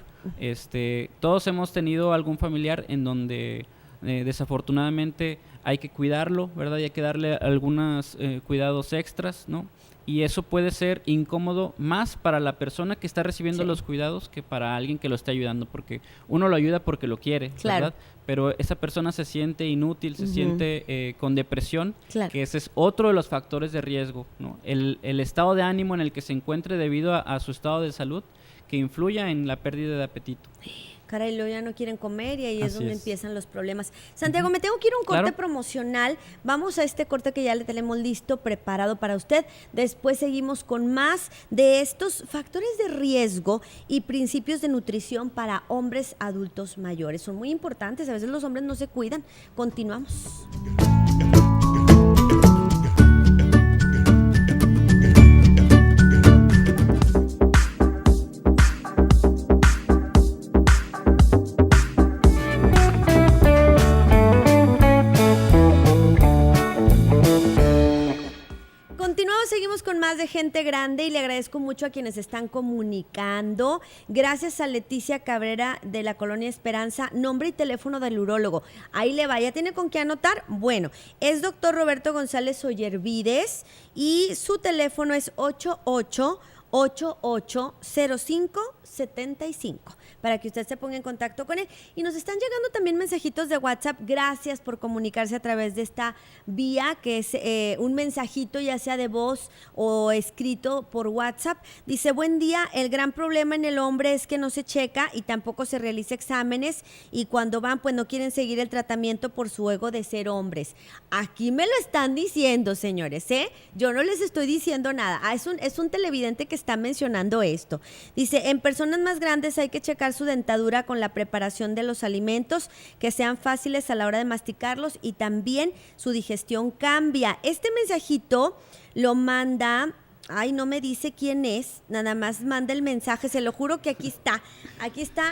Todos hemos tenido algún familiar en donde desafortunadamente hay que cuidarlo, ¿verdad? Y hay que darle algunos cuidados extras, ¿no? Y eso puede ser incómodo más para la persona que está recibiendo Sí. los cuidados que para alguien que lo está ayudando, porque uno lo ayuda porque lo quiere, Claro. ¿verdad? Pero esa persona se siente inútil, se siente con depresión, Claro. que ese es otro de los factores de riesgo, ¿no? El estado de ánimo en el que se encuentre debido a su estado de salud que influya en la pérdida de apetito. Caray, luego ya no quieren comer y ahí es Así donde es. empiezan los problemas. Santiago, me tengo que ir a un corte Claro. promocional. Vamos a este corte que ya le tenemos listo, preparado para usted. Después seguimos con más de estos factores de riesgo y principios de nutrición para hombres adultos mayores. Son muy importantes, a veces los hombres no se cuidan. Continuamos. Continuamos, seguimos con más de Gente Grande y le agradezco mucho a quienes están comunicando. Gracias a Leticia Cabrera de la Colonia Esperanza, nombre y teléfono del urólogo. Ahí le va, ¿ya tiene con qué anotar? Bueno, es doctor Roberto González Ollervides y su teléfono es 880575 para que usted se ponga en contacto con él. Y nos están llegando también mensajitos de WhatsApp. Gracias por comunicarse a través de esta vía, que es un mensajito ya sea de voz o escrito por WhatsApp. Dice, buen día, el gran problema en el hombre es que no se checa y tampoco se realiza exámenes y cuando van pues no quieren seguir el tratamiento por su ego de ser hombres. Aquí me lo están diciendo, señores, ¿eh? Yo no les estoy diciendo nada. Es un televidente que está mencionando esto. Dice, en personas más grandes hay que checar su dentadura con la preparación de los alimentos, que sean fáciles a la hora de masticarlos y también su digestión cambia. Este mensajito lo manda... Ay, no me dice quién es, nada más manda el mensaje, se lo juro que aquí está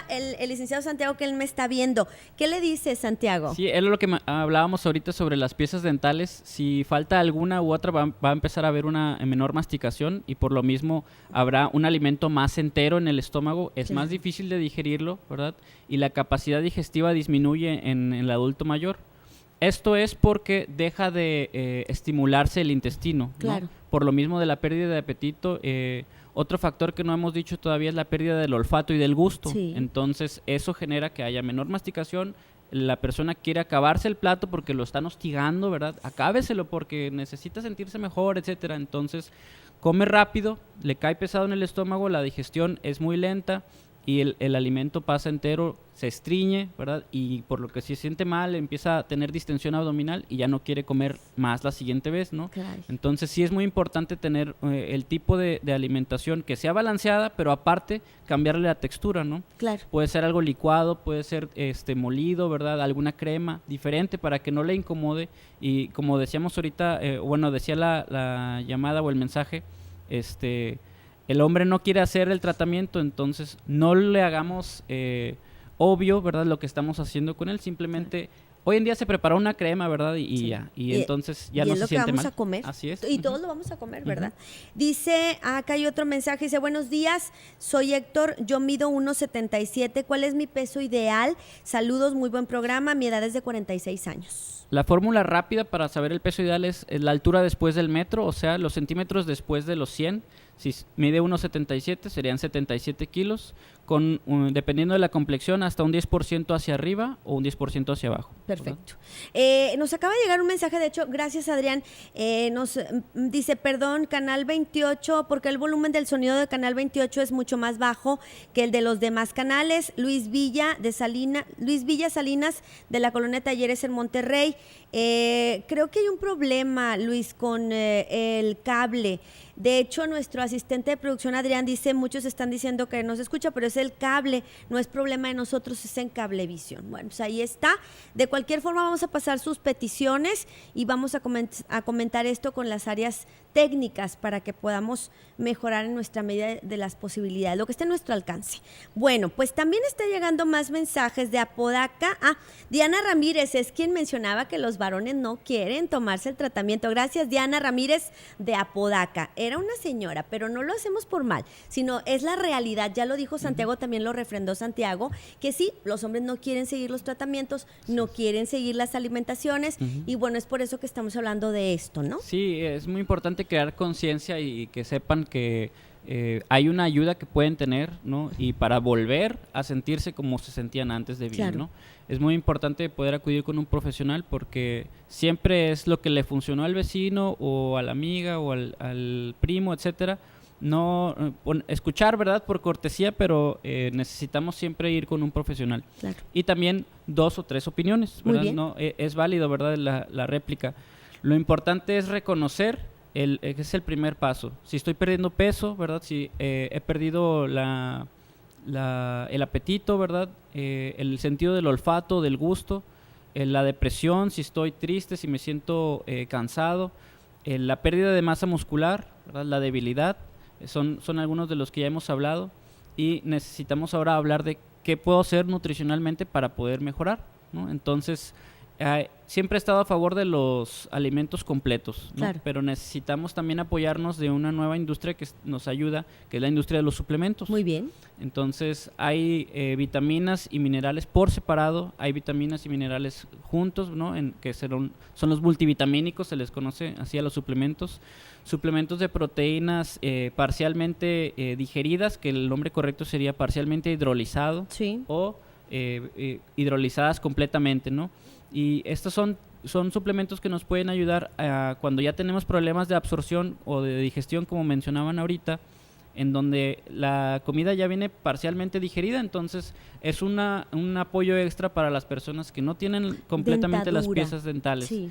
el licenciado Santiago, que él me está viendo. ¿Qué le dice, Santiago? Sí, es lo que hablábamos ahorita sobre las piezas dentales. Si falta alguna u otra, va a empezar a haber una menor masticación y por lo mismo habrá un alimento más entero en el estómago. Es Claro. más difícil de digerirlo, ¿verdad? Y la capacidad digestiva disminuye en el adulto mayor. Esto es porque deja de estimularse el intestino, ¿no? Claro. Por lo mismo de la pérdida de apetito. Otro factor que no hemos dicho todavía es la pérdida del olfato y del gusto. Sí. Entonces, eso genera que haya menor masticación. La persona quiere acabarse el plato porque lo están hostigando, ¿verdad? Acábeselo porque necesita sentirse mejor, etcétera. Entonces, come rápido, le cae pesado en el estómago, la digestión es muy lenta y el alimento pasa entero, se estriñe, ¿verdad? Y por lo que se siente mal, empieza a tener distensión abdominal y ya no quiere comer más la siguiente vez, ¿no? Claro. Entonces sí es muy importante tener el tipo de alimentación que sea balanceada, pero aparte cambiarle la textura, ¿no? Claro. Puede ser algo licuado, puede ser molido, ¿verdad? Alguna crema diferente para que no le incomode. Y como decíamos ahorita, decía la llamada o el mensaje, el hombre no quiere hacer el tratamiento, entonces no le hagamos obvio, ¿verdad? Lo que estamos haciendo con él, simplemente hoy en día se prepara una crema, ¿verdad? Y Sí. ya. Y entonces ya y no es se lo que siente vamos mal. a comer. Así es. Y Ujú. todos lo vamos a comer, ¿verdad? Dice, acá hay otro mensaje, dice, buenos días, soy Héctor, yo mido 1.77, ¿cuál es mi peso ideal? Saludos, muy buen programa, mi edad es de 46 años. La fórmula rápida para saber el peso ideal es la altura después del metro, o sea, los centímetros después de los 100. Si mide 1,77 serían 77 kilos, dependiendo de la complexión, hasta un 10% hacia arriba o un 10% hacia abajo. ¿verdad? Perfecto. Nos acaba de llegar un mensaje, de hecho, gracias Adrián, nos dice, perdón, Canal 28, porque el volumen del sonido de Canal 28 es mucho más bajo que el de los demás canales. Luis Villa Salinas, de la Colonia Talleres en Monterrey. Creo que hay un problema, Luis, con el cable. De hecho, nuestro asistente de producción, Adrián, dice, muchos están diciendo que no se escucha, pero es el cable, no es problema de nosotros, es en Cablevisión. Bueno, pues ahí está. De cualquier forma, vamos a pasar sus peticiones y vamos a comentar esto con las áreas técnicas para que podamos mejorar en nuestra medida de las posibilidades, lo que esté a nuestro alcance. Bueno, pues también está llegando más mensajes de Apodaca. Diana Ramírez es quien mencionaba que los varones no quieren tomarse el tratamiento. Gracias, Diana Ramírez de Apodaca. Era una señora, pero no lo hacemos por mal, sino es la realidad. Ya lo dijo Santiago, también lo refrendó Santiago, que sí, los hombres no quieren seguir los tratamientos, no quieren seguir las alimentaciones, y bueno, es por eso que estamos hablando de esto, ¿no? Sí, es muy importante crear conciencia y que sepan que hay una ayuda que pueden tener, ¿no? Y para volver a sentirse como se sentían antes de vivir, Claro. ¿no? Es muy importante poder acudir con un profesional porque siempre es lo que le funcionó al vecino o a la amiga o al primo, etcétera. No escuchar, ¿verdad? Por cortesía, pero necesitamos siempre ir con un profesional. Claro. Y también 2 o 3 opiniones, Muy ¿verdad? bien. No, es válido, ¿verdad? La réplica. Lo importante es reconocer que es el primer paso. Si estoy perdiendo peso, ¿verdad? Si he perdido el apetito, ¿verdad? El sentido del olfato, del gusto, la depresión, si estoy triste, si me siento cansado, la pérdida de masa muscular, ¿verdad? La debilidad, son algunos de los que ya hemos hablado y necesitamos ahora hablar de qué puedo hacer nutricionalmente para poder mejorar, ¿no? Entonces, siempre he estado a favor de los alimentos completos, ¿no? Claro. Pero necesitamos también apoyarnos de una nueva industria que nos ayuda, que es la industria de los suplementos. Muy bien. Entonces hay vitaminas y minerales por separado, hay vitaminas y minerales juntos, ¿no? Que son los multivitamínicos, se les conoce así a los suplementos. Suplementos de proteínas parcialmente digeridas, que el nombre correcto sería parcialmente hidrolizado, Sí. o hidrolizadas completamente, ¿no? Y estos son suplementos que nos pueden ayudar cuando ya tenemos problemas de absorción o de digestión, como mencionaban ahorita, en donde la comida ya viene parcialmente digerida, entonces es un apoyo extra para las personas que no tienen completamente las Dentadura. piezas dentales. Sí.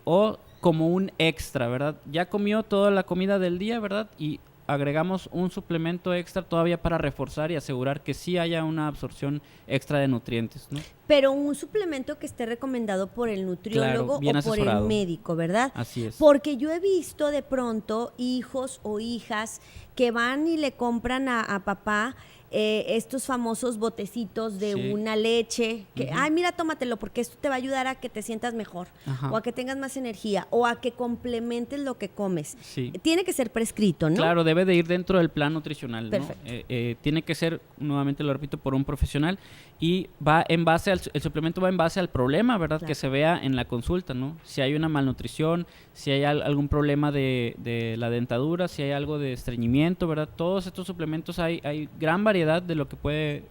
O como un extra, ¿verdad? Ya comió toda la comida del día, ¿verdad? Y agregamos un suplemento extra todavía para reforzar y asegurar que sí haya una absorción extra de nutrientes, ¿no? Pero un suplemento que esté recomendado por el nutriólogo Claro, bien o por el asesorado. médico, ¿verdad? Así es. Porque yo he visto de pronto hijos o hijas que van y le compran a papá estos famosos botecitos de Sí. una leche, que, Ujú. ay, mira, tómatelo porque esto te va a ayudar a que te sientas mejor, Ajá. o a que tengas más energía, o a que complementes lo que comes. Sí. Tiene que ser prescrito, ¿no? Claro, debe de ir dentro del plan nutricional, ¿no? Perfecto. Tiene que ser, nuevamente lo repito, por un profesional y va en base el suplemento va en base al problema, ¿verdad? Claro. Que se vea en la consulta, ¿no? Si hay una malnutrición, si hay algún problema de la dentadura, si hay algo de estreñimiento, ¿verdad? Todos estos suplementos hay gran variedad de lo que puede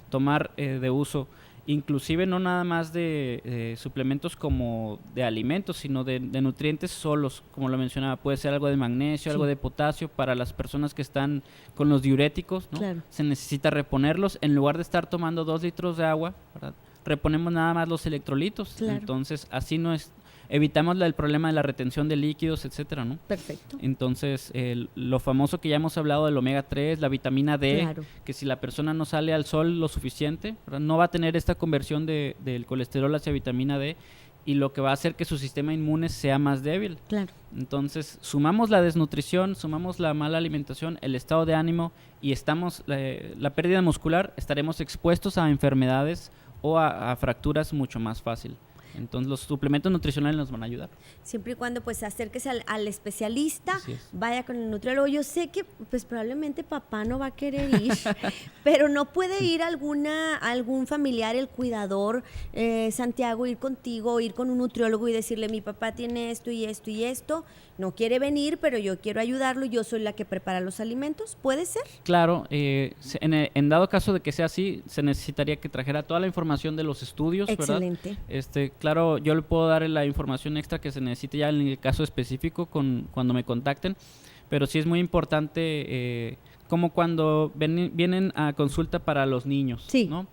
tomar de uso. Inclusive no nada más de suplementos como de alimentos, sino de nutrientes solos, como lo mencionaba. Puede ser algo de magnesio, Sí. algo de potasio para las personas que están con los diuréticos, ¿no? Claro. Se necesita reponerlos. En lugar de estar tomando 2 litros de agua, ¿verdad? Reponemos nada más los electrolitos. Claro. Entonces, así evitamos el problema de la retención de líquidos, etcétera, ¿no? Perfecto. Entonces, lo famoso que ya hemos hablado del omega 3, la vitamina D, Claro. que si la persona no sale al sol lo suficiente, ¿verdad? No va a tener esta conversión del colesterol hacia vitamina D y lo que va a hacer que su sistema inmune sea más débil. Claro. Entonces, sumamos la desnutrición, sumamos la mala alimentación, el estado de ánimo y la pérdida muscular, estaremos expuestos a enfermedades o a fracturas mucho más fácil. Entonces los suplementos nutricionales nos van a ayudar. Siempre y cuando pues acérquese al especialista, Así es. vaya con el nutriólogo. Yo sé que pues probablemente papá no va a querer ir, pero no puede ir algún familiar, el cuidador, Santiago, ir contigo, ir con un nutriólogo y decirle, mi papá tiene esto y esto y esto, no quiere venir, pero yo quiero ayudarlo, yo soy la que prepara los alimentos, ¿puede ser? Claro, en dado caso de que sea así, se necesitaría que trajera toda la información de los estudios, Excelente. ¿verdad? Claro, yo le puedo dar la información extra que se necesite ya en el caso específico cuando me contacten, pero sí es muy importante, como cuando vienen a consulta para los niños, Sí. ¿no?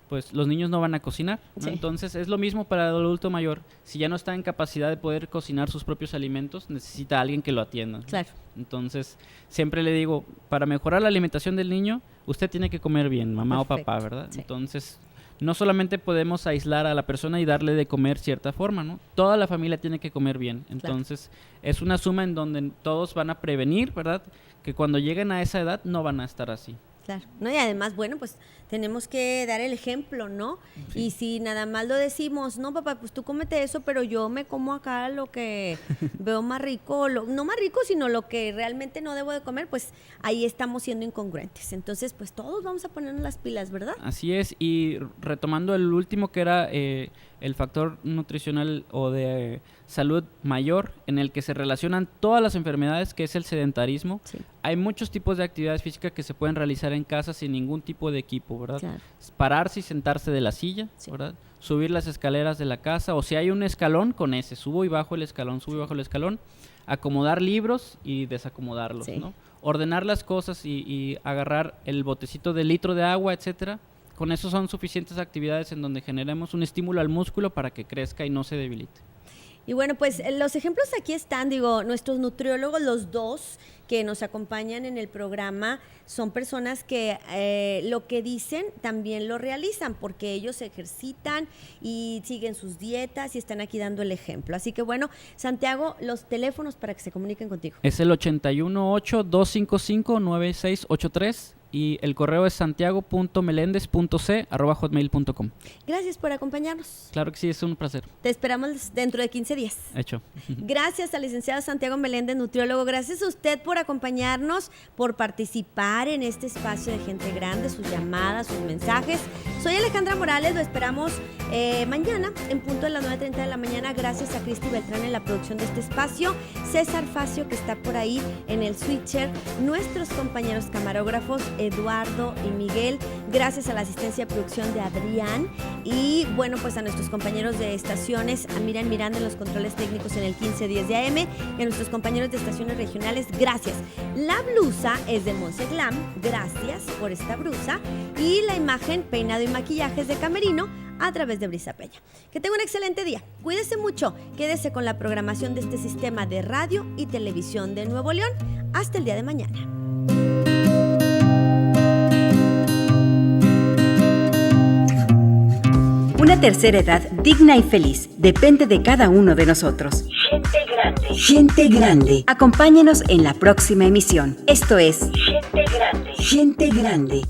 Pues los niños no van a cocinar, ¿no? Sí. Entonces es lo mismo para el adulto mayor. Si ya no está en capacidad de poder cocinar sus propios alimentos, necesita a alguien que lo atienda, ¿no? Claro. Entonces, siempre le digo, para mejorar la alimentación del niño, usted tiene que comer bien, mamá o papá, Perfecto, ¿verdad? sí. Entonces, no solamente podemos aislar a la persona y darle de comer cierta forma, ¿no? Toda la familia tiene que comer bien. Entonces, es una suma en donde todos van a prevenir, ¿verdad? Que cuando lleguen a esa edad no van a estar así. Claro, ¿no? Y además, bueno, pues tenemos que dar el ejemplo, ¿no? Sí. Y si nada más lo decimos, no, papá, pues tú cómete eso, pero yo me como acá lo que veo más rico, no más rico, sino lo que realmente no debo de comer, pues ahí estamos siendo incongruentes. Entonces, pues todos vamos a ponernos las pilas, ¿verdad? Así es, y retomando el último que era el factor nutricional o de salud mayor, en el que se relacionan todas las enfermedades, que es el sedentarismo. Sí. Hay muchos tipos de actividades físicas que se pueden realizar en casa sin ningún tipo de equipo, ¿verdad? Claro. Pararse y sentarse de la silla, Sí. ¿verdad? Subir las escaleras de la casa, o si hay un escalón, con ese, subo y bajo el escalón, subo y bajo el escalón, acomodar libros y desacomodarlos, Sí. ¿no? Ordenar las cosas y agarrar el botecito de litro de agua, etcétera. Con eso son suficientes actividades en donde generemos un estímulo al músculo para que crezca y no se debilite. Y bueno, pues los ejemplos aquí están, digo, nuestros nutriólogos, los dos que nos acompañan en el programa, son personas que lo que dicen también lo realizan, porque ellos se ejercitan y siguen sus dietas y están aquí dando el ejemplo. Así que bueno, Santiago, los teléfonos para que se comuniquen contigo. Es el 818-255-9683 y el correo es santiago.melendez.c@hotmail.com. Gracias por acompañarnos. Claro que sí, es un placer. Te esperamos dentro de 15 días. Hecho. Gracias al licenciado Santiago Meléndez, nutriólogo. Gracias a usted por acompañarnos, por participar en este espacio de Gente Grande, sus llamadas, sus mensajes. Soy Alejandra Morales, lo esperamos mañana en punto de las 9:30 de la mañana. Gracias a Cristi Beltrán en la producción de este espacio, César Facio que está por ahí en el switcher, nuestros compañeros camarógrafos Eduardo y Miguel. Gracias a la asistencia de producción de Adrián y bueno, pues a nuestros compañeros de estaciones, a Miriam Miranda en los controles técnicos en el 1510 de AM y a nuestros compañeros de estaciones regionales. Gracias. La blusa es de Monse Glam. Gracias por esta blusa. Y la imagen, peinado y maquillaje es de Camerino a través de Brisa Peña. Que tenga un excelente día. Cuídese mucho. Quédese con la programación de este sistema de radio y televisión de Nuevo León. Hasta el día de mañana. Una tercera edad digna y feliz depende de cada uno de nosotros. Gente Grande. Gente Grande. Acompáñenos en la próxima emisión. Esto es Gente Grande. Gente Grande.